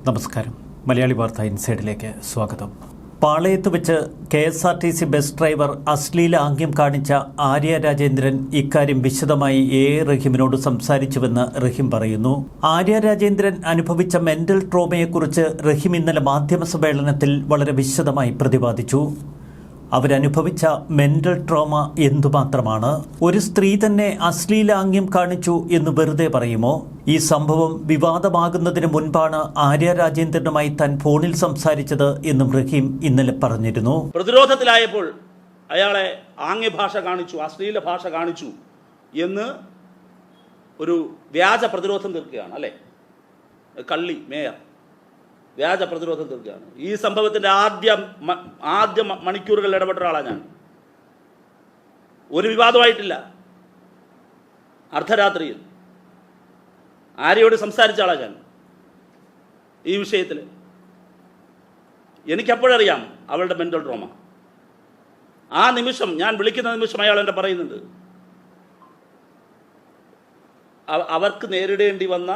നമസ്കാരം. മലയാളി വാർത്ത ഇൻസൈഡിലേക്ക് സ്വാഗതം. പാളയത്ത് വെച്ച് KSRTC ബസ് ഡ്രൈവർ അശ്ലീല ആംഗ്യം കാണിച്ച ആര്യ രാജേന്ദ്രൻ ഇക്കാര്യം വിശദമായി റഹീമിനോട് സംസാരിച്ചുവെന്ന് റഹീം പറയുന്നു. ആര്യ രാജേന്ദ്രൻ അനുഭവിച്ച മെന്റൽ ട്രോമയെക്കുറിച്ച് റഹീം ഇന്നലെ മാധ്യമ സമ്മേളനത്തിൽ വളരെ വിശദമായി പ്രതിപാദിച്ചു. അവരനുഭവിച്ച മെന്റൽ ട്രോമ എന്തുമാത്രമാണ്? ഒരു സ്ത്രീ തന്നെ അശ്ലീലാംഗ്യം കാണിച്ചു എന്ന് വെറുതെ പറയുമോ? ഈ സംഭവം വിവാദമാകുന്നതിന് മുൻപാണ് ആര്യ രാജേന്ദ്രനുമായി താൻ ഫോണിൽ സംസാരിച്ചത് എന്നും റഹീം ഇന്നലെ പറഞ്ഞിരുന്നു. പ്രതിരോധത്തിലായപ്പോൾ അയാളെ ആംഗ്യഭാഷ കാണിച്ചു, അശ്ലീല ഭാഷ കാണിച്ചു എന്ന് ഒരു വ്യാജ പ്രതിരോധം തീർക്കുകയാണ് അല്ലേ? കള്ളി മേയർ വ്യാജ പ്രതിരോധം തീർക്കുകയാണ്. ഈ സംഭവത്തിൻ്റെ ആദ്യ മണിക്കൂറുകൾ ഇടപെട്ട ഒരാളാണ് ഞാൻ. ഒരു വിവാദമായിട്ടില്ല. അർദ്ധരാത്രിയിൽ ആര്യയോട് സംസാരിച്ച ആളാണ് ഞാൻ ഈ വിഷയത്തിൽ. എനിക്കപ്പോഴറിയാം അവളുടെ മെൻ്റൽ ട്രോമ. ആ നിമിഷം, ഞാൻ വിളിക്കുന്ന നിമിഷം അയാൾ എന്നെ പറയുന്നുണ്ട്, അവർക്ക് നേരിടേണ്ടി വന്ന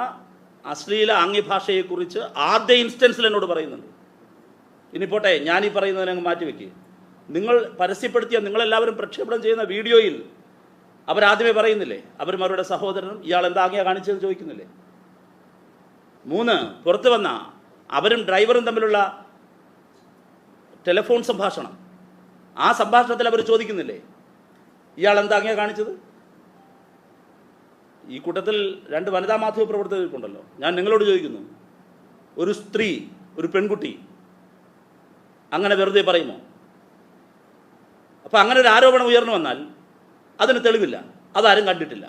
അശ്ലീല ആംഗ്യഭാഷയെക്കുറിച്ച് ആദ്യ ഇൻസ്റ്റൻസിൽ എന്നോട് പറയുന്നുണ്ട്. ഇനി പോട്ടെ, ഞാനീ പറയുന്നതിനെ അങ്ങ് മാറ്റിവെക്കുക. നിങ്ങൾ പരസ്യപ്പെടുത്തിയ, നിങ്ങളെല്ലാവരും പ്രക്ഷേപണം ചെയ്യുന്ന വീഡിയോയിൽ അവരാദ്യമേ പറയുന്നില്ലേ, അവരും അവരുടെ സഹോദരനും ഇയാൾ എന്താ ആംഗ്യ കാണിച്ചതെന്ന് ചോദിക്കുന്നില്ലേ? 3, പുറത്തു വന്ന അവരും ഡ്രൈവറും തമ്മിലുള്ള ടെലിഫോൺ സംഭാഷണം, ആ സംഭാഷണത്തിൽ അവർ ചോദിക്കുന്നില്ലേ ഇയാൾ എന്താ ആംഗ്യ കാണിച്ചത്? ഈ കൂട്ടത്തിൽ 2 വനിതാ മാധ്യമ പ്രവർത്തകർക്കുണ്ടല്ലോ. ഞാൻ നിങ്ങളോട് ചോദിക്കുന്നു, ഒരു സ്ത്രീ, ഒരു പെൺകുട്ടി അങ്ങനെ വെറുതെ പറയുമോ? അപ്പം അങ്ങനെ ഒരു ആരോപണം ഉയർന്നു വന്നാൽ അതിന് തെളിവില്ല, അതാരും കണ്ടിട്ടില്ല.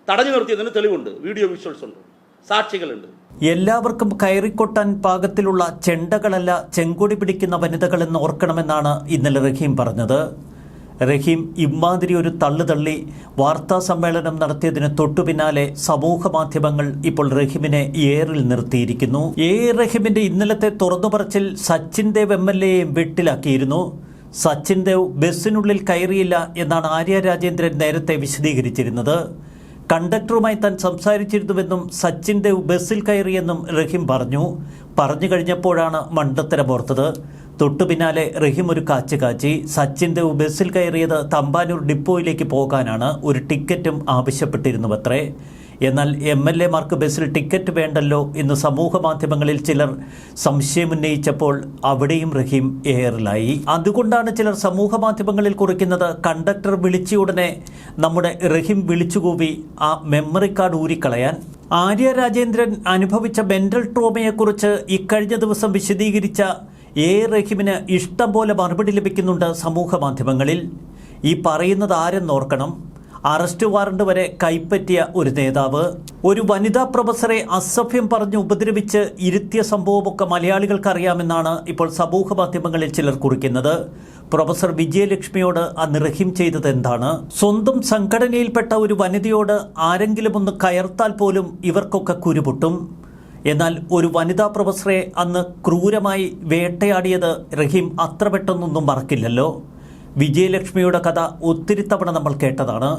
തടഞ്ഞു നിർത്തിയതിന് തെളിവുണ്ട്, വീഡിയോ വിഷ്വൽസ് ഉണ്ട്, സാക്ഷികളുണ്ട്. എല്ലാവർക്കും കയറിക്കൊട്ടാൻ പാകത്തിലുള്ള ചെണ്ടകളല്ല ചെങ്കൊടി പിടിക്കുന്ന വനിതകളെന്ന് ഓർക്കണമെന്നാണ് ഇന്നലെ റഹീം പറഞ്ഞത്. റഹീം ഇമ്മാതിരി ഒരു തള്ളുതള്ളി വാർത്താ സമ്മേളനം നടത്തിയതിന് തൊട്ടുപിന്നാലെ സമൂഹ മാധ്യമങ്ങൾ ഇപ്പോൾ റഹീമിനെ ഏറിൽ നിർത്തിയിരിക്കുന്നു. റഹീമിന്റെ ഇന്നലത്തെ തുറന്നുപറച്ചിൽ സച്ചിൻ ദേവ് MLAയെയും വെട്ടിലാക്കിയിരുന്നു. സച്ചിൻ ദേവ് ബസ്സിനുള്ളിൽ കയറിയില്ല എന്നാണ് ആര്യ രാജേന്ദ്രൻ നേരത്തെ വിശദീകരിച്ചിരുന്നത്. കണ്ടക്ടറുമായി താൻ സംസാരിച്ചിരുന്നുവെന്നും സച്ചിൻ ദേവ് ബസ്സിൽ കയറിയെന്നും റഹീം പറഞ്ഞു കഴിഞ്ഞപ്പോഴാണ് മണ്ടത്തരമോർത്തത്. തൊട്ടുപിന്നാലെ റഹീം ഒരു കാച്ചി സച്ചിൻ ദേവ് ബസ്സിൽ കയറിയത് തമ്പാനൂർ ഡിപ്പോയിലേക്ക് പോകാനാണ്, ഒരു ടിക്കറ്റും ആവശ്യപ്പെട്ടിരുന്നുവത്രേ. എന്നാൽ MLAമാർക്ക് ബസ്സിൽ ടിക്കറ്റ് വേണ്ടല്ലോ എന്ന് സമൂഹ മാധ്യമങ്ങളിൽ ചിലർ സംശയമുന്നയിച്ചപ്പോൾ അവിടെയും റഹീം ഏറിലായി. അതുകൊണ്ടാണ് ചിലർ സമൂഹ മാധ്യമങ്ങളിൽ കുറിക്കുന്നത്, കണ്ടക്ടർ വിളിച്ച ഉടനെ നമ്മുടെ റഹീം വിളിച്ചുകൂവി ആ മെമ്മറി കാർഡ് ഊരിക്കളയാൻ. ആര്യ രാജേന്ദ്രൻ അനുഭവിച്ച മെന്റൽ ട്രോമയെക്കുറിച്ച് ഇക്കഴിഞ്ഞ ദിവസം വിശദീകരിച്ച റഹീമിന് ഇഷ്ടം പോലെ മറുപടി ലഭിക്കുന്നുണ്ട് സമൂഹ മാധ്യമങ്ങളിൽ. ഈ പറയുന്നത് ആരെന്നോർക്കണം. അറസ്റ്റ് വാറണ്ട് വരെ കൈപ്പറ്റിയ ഒരു നേതാവ്, ഒരു വനിതാ പ്രൊഫസറെ അസഭ്യം പറഞ്ഞ് ഉപദ്രവിച്ച് ഇരുത്തിയ സംഭവമൊക്കെ മലയാളികൾക്കറിയാമെന്നാണ് ഇപ്പോൾ സമൂഹ മാധ്യമങ്ങളിൽ ചിലർ കുറിക്കുന്നത്. പ്രൊഫസർ വിജയലക്ഷ്മിയോട് അന്ന് റഹീം ചെയ്തത് എന്താണ്? സ്വന്തം സംഘടനയിൽപ്പെട്ട ഒരു വനിതയോട് ആരെങ്കിലും ഒന്ന് കയർത്താൽ പോലും ഇവർക്കൊക്കെ കുരുപൊട്ടും. എന്നാൽ ഒരു വനിതാ പ്രൊഫസറെ അന്ന് ക്രൂരമായി വേട്ടയാടിയത് റഹീം അത്ര പെട്ടെന്നൊന്നും മറക്കില്ലല്ലോ. വിജയലക്ഷ്മിയുടെ കഥ ഒത്തിരി തവണ നമ്മൾ കേട്ടതാണ്.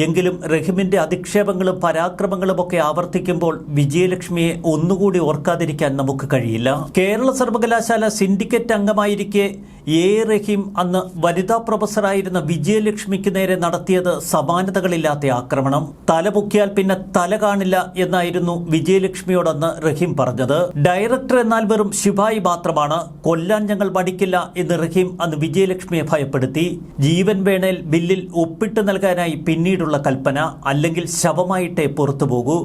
എങ്കിലും റഹീമിൻ്റെ അധിക്ഷേപങ്ങളും പരാക്രമങ്ങളുമൊക്കെ ആവർത്തിക്കുമ്പോൾ വിജയലക്ഷ്മിയെ ഒന്നുകൂടി ഓർക്കാതിരിക്കാൻ നമുക്ക് കഴിയില്ല. കേരള സർവകലാശാല സിൻഡിക്കേറ്റ് അംഗമായിരിക്കെ റഹീം അന്ന് വനിതാ പ്രൊഫസറായിരുന്ന വിജയലക്ഷ്മിക്ക് നേരെ നടത്തിയത് സമാനതകളില്ലാത്ത ആക്രമണം. തലപൊക്കിയാൽ പിന്നെ തല കാണില്ല എന്നായിരുന്നു വിജയലക്ഷ്മിയോടന്ന് റഹീം പറഞ്ഞത്. ഡയറക്ടർ എന്നാൽ വെറും ശിപായി മാത്രമാണ്, കൊല്ലാൻ ഞങ്ങൾ മടിക്കില്ല എന്ന് റഹീം അന്ന് വിജയലക്ഷ്മിയെ ഭയപ്പെടുത്തി. ജീവൻ വേണേൽ ബില്ലിൽ ഒപ്പിട്ട് നൽകാനായി പിന്നീടുള്ള കൽപ്പന, അല്ലെങ്കിൽ ശവമായിട്ടേ പുറത്തു പോകൂ,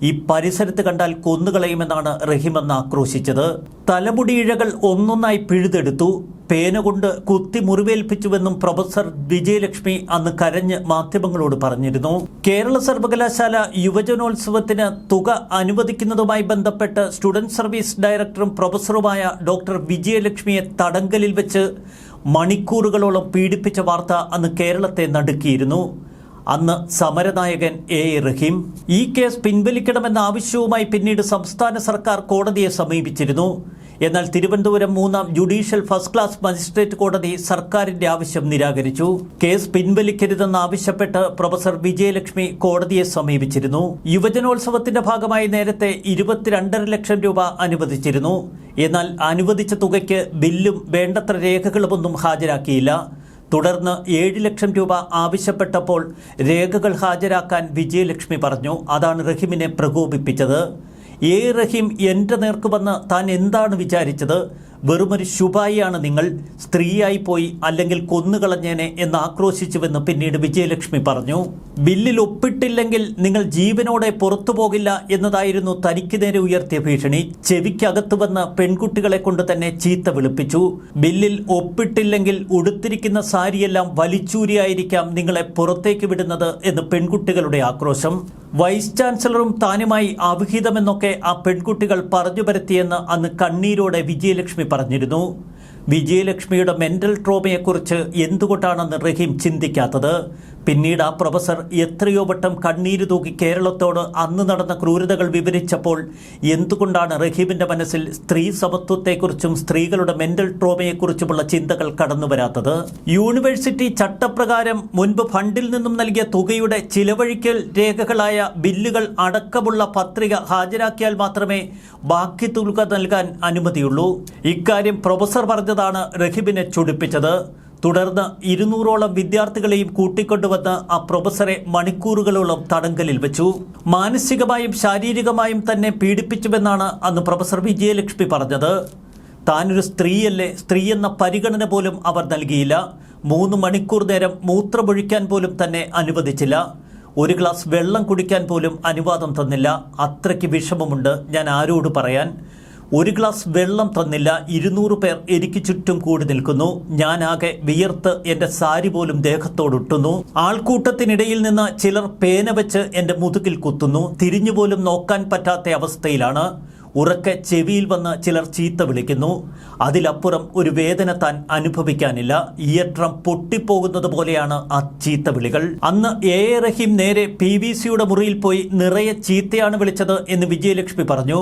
ഈ പരിസരത്ത് കണ്ടാൽ കൊന്നുകളയുമെന്നാണ് റഹീം അന്ന് ആക്രോശിച്ചത്. തലമുടിയിഴകൾ ഒന്നൊന്നായി പിഴുതെടുത്തു, പേന കൊണ്ട് കുത്തി മുറിവേൽപ്പിച്ചുവെന്നും പ്രൊഫസർ വിജയലക്ഷ്മി അന്ന് കരഞ്ഞ് മാധ്യമങ്ങളോട് പറഞ്ഞിരുന്നു. കേരള സർവകലാശാല യുവജനോത്സവത്തിന് തുക അനുവദിക്കുന്നതുമായി ബന്ധപ്പെട്ട് സ്റ്റുഡന്റ് സർവീസ് ഡയറക്ടറും പ്രൊഫസറുമായ ഡോക്ടർ വിജയലക്ഷ്മിയെ തടങ്കലിൽ വെച്ച് മണിക്കൂറുകളോളം പീഡിപ്പിച്ച വാർത്ത അന്ന് കേരളത്തെ നടുക്കിയിരുന്നു. അന്ന് സമരനായകൻ റഹീം. ഈ കേസ് പിൻവലിക്കണമെന്ന ആവശ്യവുമായി പിന്നീട് സംസ്ഥാന സർക്കാർ കോടതിയെ സമീപിച്ചിരുന്നു. എന്നാൽ Thiruvananthapuram 3-ാം judicial first class magistrate കോടതി സർക്കാരിന്റെ ആവശ്യം നിരാകരിച്ചു. കേസ് പിൻവലിക്കരുതെന്നാവശ്യപ്പെട്ട് പ്രൊഫസർ വിജയലക്ഷ്മി കോടതിയെ സമീപിച്ചിരുന്നു. യുവജനോത്സവത്തിന്റെ ഭാഗമായി നേരത്തെ 22.5 ലക്ഷം രൂപ അനുവദിച്ചിരുന്നു. എന്നാൽ അനുവദിച്ച തുകയ്ക്ക് ബില്ലും വേണ്ടത്ര രേഖകളുമൊന്നും ഹാജരാക്കിയില്ല. തുടർന്ന് 7 ലക്ഷം രൂപ ആവശ്യപ്പെട്ടപ്പോൾ രേഖകൾ ഹാജരാക്കാൻ വിജയലക്ഷ്മി പറഞ്ഞു. അതാണ് റഹീമിനെ പ്രകോപിപ്പിച്ചത്. റഹീം എൻ്റെ നേർക്ക് വന്ന് താൻ എന്താണ് വിചാരിച്ചത്? വെറുമൊരു ശുഭായിയാണ് നിങ്ങൾ, സ്ത്രീയായി പോയി, അല്ലെങ്കിൽ കൊന്നുകളഞ്ഞേനെ എന്ന് ആക്രോശിച്ചുവെന്ന് പിന്നീട് വിജയലക്ഷ്മി പറഞ്ഞു. ബില്ലിൽ ഒപ്പിട്ടില്ലെങ്കിൽ നിങ്ങൾ ജീവനോടെ പുറത്തു പോകില്ല എന്നതായിരുന്നു തനിക്ക് നേരെ ഉയർത്തിയ ഭീഷണി. ചെവിക്കകത്ത് വന്ന് പെൺകുട്ടികളെ കൊണ്ട് തന്നെ ചീത്ത വിളിപ്പിച്ചു. ബില്ലിൽ ഒപ്പിട്ടില്ലെങ്കിൽ ഉടുത്തിരിക്കുന്ന സാരിയെല്ലാം വലിച്ചൂരിയായിരിക്കാം നിങ്ങളെ പുറത്തേക്ക് വിടുന്നത് എന്ന് പെൺകുട്ടികളുടെ ആക്രോശം. വൈസ് ചാൻസലറും താനുമായി അവിഹിതമെന്നൊക്കെ ആ പെൺകുട്ടികൾ പറഞ്ഞു പരത്തിയെന്ന് അന്ന് കണ്ണീരോടെ വിജയലക്ഷ്മി പറഞ്ഞിരുന്നു. വിജയലക്ഷ്മിയുടെ മെന്റൽ ട്രോമയെക്കുറിച്ച് എന്തുകൊണ്ടാണെന്ന് റഹീം ചിന്തിക്കാത്തത്? പിന്നീട് ആ പ്രൊഫസർ എത്രയോ വട്ടം കണ്ണീര് തൂക്കി കേരളത്തോട് അന്ന് നടന്ന ക്രൂരതകൾ വിവരിച്ചപ്പോൾ എന്തുകൊണ്ടാണ് റഹീമിന്റെ മനസ്സിൽ സ്ത്രീ സമത്വത്തെക്കുറിച്ചും സ്ത്രീകളുടെ മെന്റൽ ട്രോമയെക്കുറിച്ചുമുള്ള ചിന്തകൾ കടന്നു വരാത്തത്? യൂണിവേഴ്സിറ്റി ചട്ടപ്രകാരം മുൻപ് ഫണ്ടിൽ നിന്നും നൽകിയ തുകയുടെ ചിലവഴിക്കൽ രേഖകളായ ബില്ലുകൾ അടക്കമുള്ള പത്രിക ഹാജരാക്കിയാൽ മാത്രമേ ബാക്കി തുക നൽകാൻ അനുമതിയുള്ളൂ. ഇക്കാര്യം പ്രൊഫസർ പറഞ്ഞതാണ് റഹീമിനെ ചൊടിപ്പിച്ചത്. തുടർന്ന് 200ഓളം വിദ്യാർത്ഥികളെയും കൂട്ടിക്കൊണ്ടുവന്ന് ആ പ്രൊഫസറെ മണിക്കൂറുകളോളം തടങ്കലിൽ വെച്ചു. മാനസികമായും ശാരീരികമായും തന്നെ പീഡിപ്പിച്ചുവെന്നാണ് അന്ന് പ്രൊഫസർ വിജയലക്ഷ്മി പറഞ്ഞത്. താനൊരു സ്ത്രീയല്ലേ, സ്ത്രീയെന്ന പരിഗണന പോലും അവർ നൽകിയില്ല. 3 മണിക്കൂർ നേരം മൂത്രമൊഴിക്കാൻ പോലും തന്നെ അനുവദിച്ചില്ല. ഒരു ഗ്ലാസ് വെള്ളം കുടിക്കാൻ പോലും അനുവാദം തന്നില്ല. അത്രയ്ക്ക് വിഷമമുണ്ട് ഞാൻ ആരോട് പറയാൻ. ഒരു ഗ്ലാസ് വെള്ളം തന്നില്ല. 200 പേർ എനിക്ക് ചുറ്റും കൂടി നിൽക്കുന്നു. ഞാനാകെ വിയർത്ത് എൻ്റെ സാരി പോലും ദേഹത്തോടൊട്ടുന്നു. ആൾക്കൂട്ടത്തിനിടയിൽ നിന്ന് ചിലർ പേന വെച്ച് എൻ്റെ മുതുകിൽ കുത്തുന്നു. തിരിഞ്ഞുപോലും നോക്കാൻ പറ്റാത്ത അവസ്ഥയിലാണ്. ഉറക്കെ ചെവിയിൽ വന്ന് ചിലർ ചീത്ത വിളിക്കുന്നു. അതിലപ്പുറം ഒരു വേദന താൻ അനുഭവിക്കാനില്ല. ഇയട്രം പൊട്ടിപ്പോകുന്നത് പോലെയാണ് ആ ചീത്ത വിളികൾ. അന്ന് റഹീം നേരെ PVCയുടെ മുറിയിൽ പോയി നിറയെ ചീത്തയാണ് വിളിച്ചത് എന്ന് വിജയലക്ഷ്മി പറഞ്ഞു.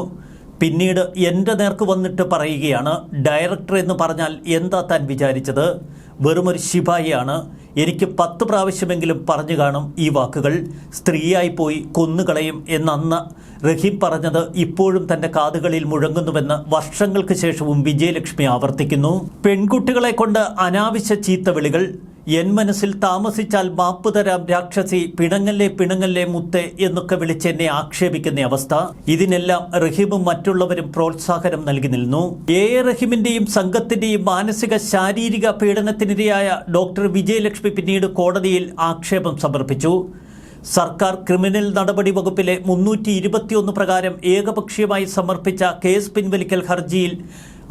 പിന്നീട് എൻ്റെ നേർക്ക് വന്നിട്ട് പറയുകയാണ്, ഡയറക്ടർ എന്ന് പറഞ്ഞാൽ എന്താ താൻ വിചാരിച്ചത്? വെറുമൊരു ശിപായിയാണ്. എനിക്ക് 10 പ്രാവശ്യമെങ്കിലും പറഞ്ഞു കാണും ഈ വാക്കുകൾ. സ്ത്രീയായി പോയി കൊന്നുകളയും എന്നന്ന് റഹീം പറഞ്ഞത് ഇപ്പോഴും തൻ്റെ കാതുകളിൽ മുഴങ്ങുന്നുവെന്ന് വർഷങ്ങൾക്ക് ശേഷവും വിജയലക്ഷ്മി ആവർത്തിക്കുന്നു. പെൺകുട്ടികളെ കൊണ്ട് അനാവശ്യ ചീത്തവിളികൾ. എൻ മനസ്സിൽ താമസിച്ചാൽ മാപ്പ് തരാം രാക്ഷസി, പിണങ്ങല്ലേ മുത്തേ എന്നൊക്കെ വിളിച്ച് എന്നെ ആക്ഷേപിക്കുന്ന അവസ്ഥ. ഇതിനെല്ലാം റഹീമും മറ്റുള്ളവരും പ്രോത്സാഹനം നൽകി നിന്നു. റഹീമിന്റെയും സംഘത്തിന്റെയും മാനസിക ശാരീരിക പീഡനത്തിനിരയായ ഡോക്ടർ വിജയലക്ഷ്മി പിന്നീട് കോടതിയിൽ ആക്ഷേപം സമർപ്പിച്ചു. സർക്കാർ ക്രിമിനൽ നടപടി വകുപ്പിലെ 321 പ്രകാരം ഏകപക്ഷീയമായി സമർപ്പിച്ച കേസ് പിൻവലിക്കൽ ഹർജിയിൽ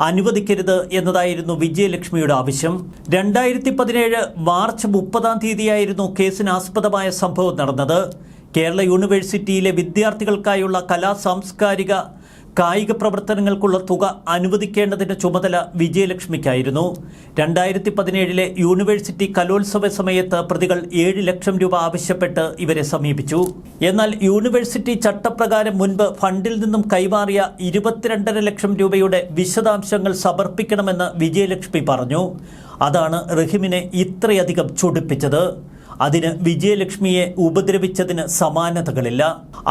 അനുവദിക്കരുത് എന്നതായിരുന്നു വിജയലക്ഷ്മിയുടെ ആവശ്യം. 2017 മാർച്ച് 30-ാം തീയതിയായിരുന്നു കേസിനാസ്പദമായ സംഭവം നടന്നത്. കേരള യൂണിവേഴ്സിറ്റിയിലെ വിദ്യാർത്ഥികൾക്കായുള്ള സാംസ്കാരിക കായിക പ്രവർത്തനങ്ങൾക്കുള്ള തുക അനുവദിക്കേണ്ടതിൻ്റെ ചുമതല വിജയലക്ഷ്മിക്കായിരുന്നു. 2017 യൂണിവേഴ്സിറ്റി കലോത്സവ സമയത്ത് പ്രതികൾ 7 ലക്ഷം രൂപ ആവശ്യപ്പെട്ട് ഇവരെ സമീപിച്ചു. എന്നാൽ യൂണിവേഴ്സിറ്റി ചട്ടപ്രകാരം മുൻപ് ഫണ്ടിൽ നിന്നും കൈമാറിയ 22.5 ലക്ഷം രൂപയുടെ വിശദാംശങ്ങൾ സമർപ്പിക്കണമെന്ന് വിജയലക്ഷ്മി പറഞ്ഞു. അതാണ് റഹീമിനെ ഇത്രയധികം ചൊടിപ്പിച്ചത്. അതിന് വിജയലക്ഷ്മിയെ ഉപദ്രവിച്ചതിന് സമാനതകളില്ല.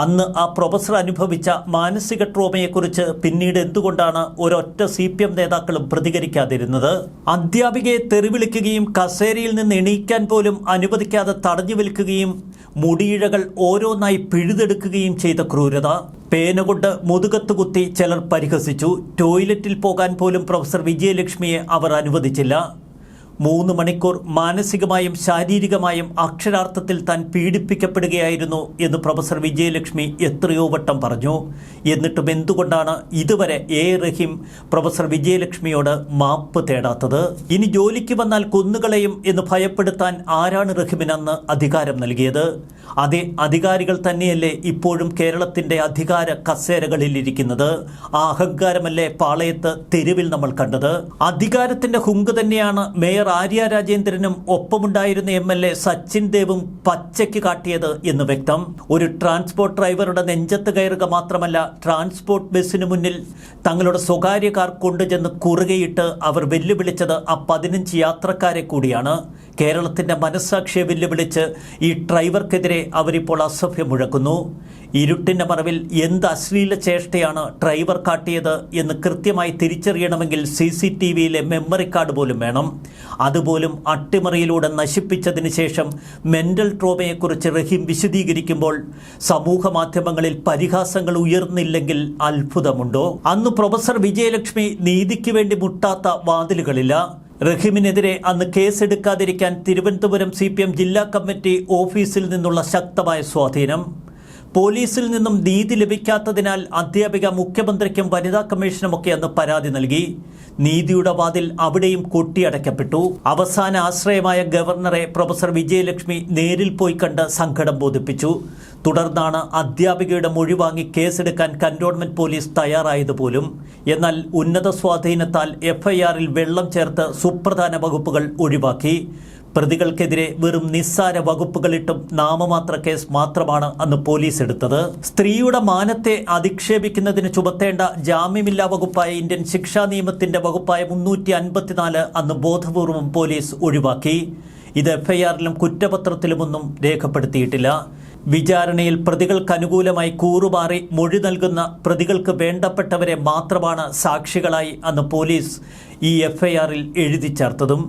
അന്ന് ആ പ്രൊഫസർ അനുഭവിച്ച മാനസിക ട്രോമയെക്കുറിച്ച് പിന്നീട് എന്തുകൊണ്ടാണ് ഒരൊറ്റ CPM നേതാക്കളും പ്രതികരിക്കാതിരുന്നത്? അധ്യാപികയെ തെറിവിളിക്കുകയും കസേരയിൽ നിന്ന് എണീക്കാൻ പോലും അനുവദിക്കാതെ തടഞ്ഞു വിൽക്കുകയും മുടിയിഴകൾ ഓരോന്നായി പിഴുതെടുക്കുകയും ചെയ്ത ക്രൂരത. പേന കൊണ്ട് മുതുകത്ത് കുത്തി ചിലർ പരിഹസിച്ചു. ടോയ്ലറ്റിൽ പോകാൻ പോലും പ്രൊഫസർ വിജയലക്ഷ്മിയെ അവർ അനുവദിച്ചില്ല. 3 മണിക്കൂർ മാനസികമായും ശാരീരികമായും അക്ഷരാർത്ഥത്തിൽ താൻ പീഡിപ്പിക്കപ്പെടുകയായിരുന്നു എന്ന് പ്രൊഫസർ വിജയലക്ഷ്മി എത്രയോ വട്ടം പറഞ്ഞു. എന്നിട്ടും എന്തുകൊണ്ടാണ് ഇതുവരെ റഹീം പ്രൊഫസർ വിജയലക്ഷ്മിയോട് മാപ്പ് തേടാത്തത്? ഇനി ജോലിക്ക് വന്നാൽ കൊന്നുകളയും എന്ന് ഭയപ്പെടുത്താൻ ആരാണ് റഹീമിനന്ന് അധികാരം നൽകിയത്? അതേ അധികാരികൾ തന്നെയല്ലേ ഇപ്പോഴും കേരളത്തിൻ്റെ അധികാര കസേരകളിൽ ഇരിക്കുന്നത്? ആ അഹങ്കാരമല്ലേ പാളയത്ത് തെരുവിൽ നമ്മൾ കണ്ടത്? അധികാരത്തിൻ്റെ ഹുങ്ക് തന്നെയാണ് മേയർ ആര്യ രാജേന്ദ്രനും ഒപ്പമുണ്ടായിരുന്ന MLA സച്ചിൻ ദേവും പച്ചയ്ക്ക് കാട്ടിയത് എന്ന് വ്യക്തം. ഒരു ട്രാൻസ്പോർട്ട് ഡ്രൈവറുടെ നെഞ്ചത്ത് കയറുക മാത്രമല്ല, ട്രാൻസ്പോർട്ട് ബസ്സിന് മുന്നിൽ തങ്ങളുടെ സ്വകാര്യ കാർ കൊണ്ടുചെന്ന് കുറുകയിട്ട് അവർ വെല്ലുവിളിച്ചത് ആ 15 യാത്രക്കാരെ കൂടിയാണ്. കേരളത്തിൻ്റെ മനസ്സാക്ഷിയെ വെല്ലുവിളിച്ച് ഈ ഡ്രൈവർക്കെതിരെ അവരിപ്പോൾ അസഭ്യം മുഴക്കുന്നു. ഇരുട്ടിൻ്റെ മറവിൽ എന്ത് അശ്ലീല ചേഷ്ടയാണ് ഡ്രൈവർ കാട്ടിയത് എന്ന് കൃത്യമായി തിരിച്ചറിയണമെങ്കിൽ CCTVയിലെ മെമ്മറി കാർഡ് പോലും വേണം. അതുപോലും അട്ടിമറിയിലൂടെ നശിപ്പിച്ചതിന് ശേഷം മെൻ്റൽ ട്രോമയെക്കുറിച്ച് റഹീം വിശദീകരിക്കുമ്പോൾ സമൂഹ മാധ്യമങ്ങളിൽ പരിഹാസങ്ങൾ ഉയർന്നില്ലെങ്കിൽ അത്ഭുതമുണ്ടോ? അന്ന് പ്രൊഫസർ വിജയലക്ഷ്മി നീതിക്ക് വേണ്ടി മുട്ടാത്ത വാതിലുകളില്ല. റഹീമിനെതിരെ അന്ന് കേസെടുക്കാതിരിക്കാൻ തിരുവനന്തപുരം CPM ജില്ലാ കമ്മിറ്റി ഓഫീസിൽ നിന്നുള്ള ശക്തമായ സ്വാധീനം. പോലീസിൽ നിന്നും നീതി ലഭിക്കാത്തതിനാൽ അധ്യാപിക മുഖ്യമന്ത്രിക്കും വനിതാ കമ്മീഷനുമൊക്കെ അന്ന് പരാതി നൽകി. നീതിയുടെ വാതിൽ അവിടെയും കൊട്ടിയടയ്ക്കപ്പെട്ടു. അവസാന ആശ്രയമായ ഗവർണറെ പ്രൊഫസർ വിജയലക്ഷ്മി നേരിൽ പോയി കണ്ട് സങ്കടം ബോധിപ്പിച്ചു. തുടർന്നാണ് അധ്യാപികയുടെ മൊഴി വാങ്ങി കേസെടുക്കാൻ കന്റോൺമെന്റ് പോലീസ് തയ്യാറായതുപോലും. എന്നാൽ ഉന്നത സ്വാധീനത്താൽ FIRൽ വെള്ളം ചേർത്ത് സുപ്രധാന വകുപ്പുകൾ ഒഴിവാക്കി. പ്രതികൾക്കെതിരെ വെറും നിസ്സാര വകുപ്പുകളിട്ടും നാമമാത്ര കേസ് മാത്രമാണ് അന്ന് പോലീസ് എടുത്തത്. സ്ത്രീയുടെ മാനത്തെ അധിക്ഷേപിക്കുന്നതിന് ചുമത്തേണ്ട ജാമ്യമില്ലാ വകുപ്പായ ഇന്ത്യൻ ശിക്ഷാ നിയമത്തിന്റെ വകുപ്പായ 354 അന്ന് ബോധപൂർവം പോലീസ് ഒഴിവാക്കി. ഇത് FIRലും കുറ്റപത്രത്തിലുമൊന്നും രേഖപ്പെടുത്തിയിട്ടില്ല. വിചാരണയിൽ പ്രതികൾക്ക് അനുകൂലമായി കൂറുമാറി മൊഴി നൽകുന്ന പ്രതികൾക്ക് വേണ്ടപ്പെട്ടവരെ മാത്രമാണ് സാക്ഷികളായി അന്ന് പോലീസ് ഈ FIRൽ എഴുതി ചേർത്തതും.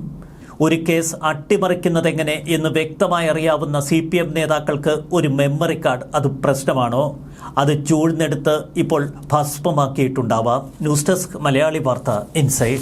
ഒരു കേസ് അട്ടിമറിക്കുന്നതെങ്ങനെ എന്ന് വ്യക്തമായി അറിയാവുന്ന CPM നേതാക്കൾക്ക് ഒരു മെമ്മറി കാർഡ് അത് പ്രശ്നമാണോ? അത് ചൂഴ്ന്നെടുത്ത് ഇപ്പോൾ ഭസ്മമാക്കിയിട്ടുണ്ടാവാം. ന്യൂസ് ഡെസ്ക് മലയാളി വാർത്ത ഇൻസൈഡ്.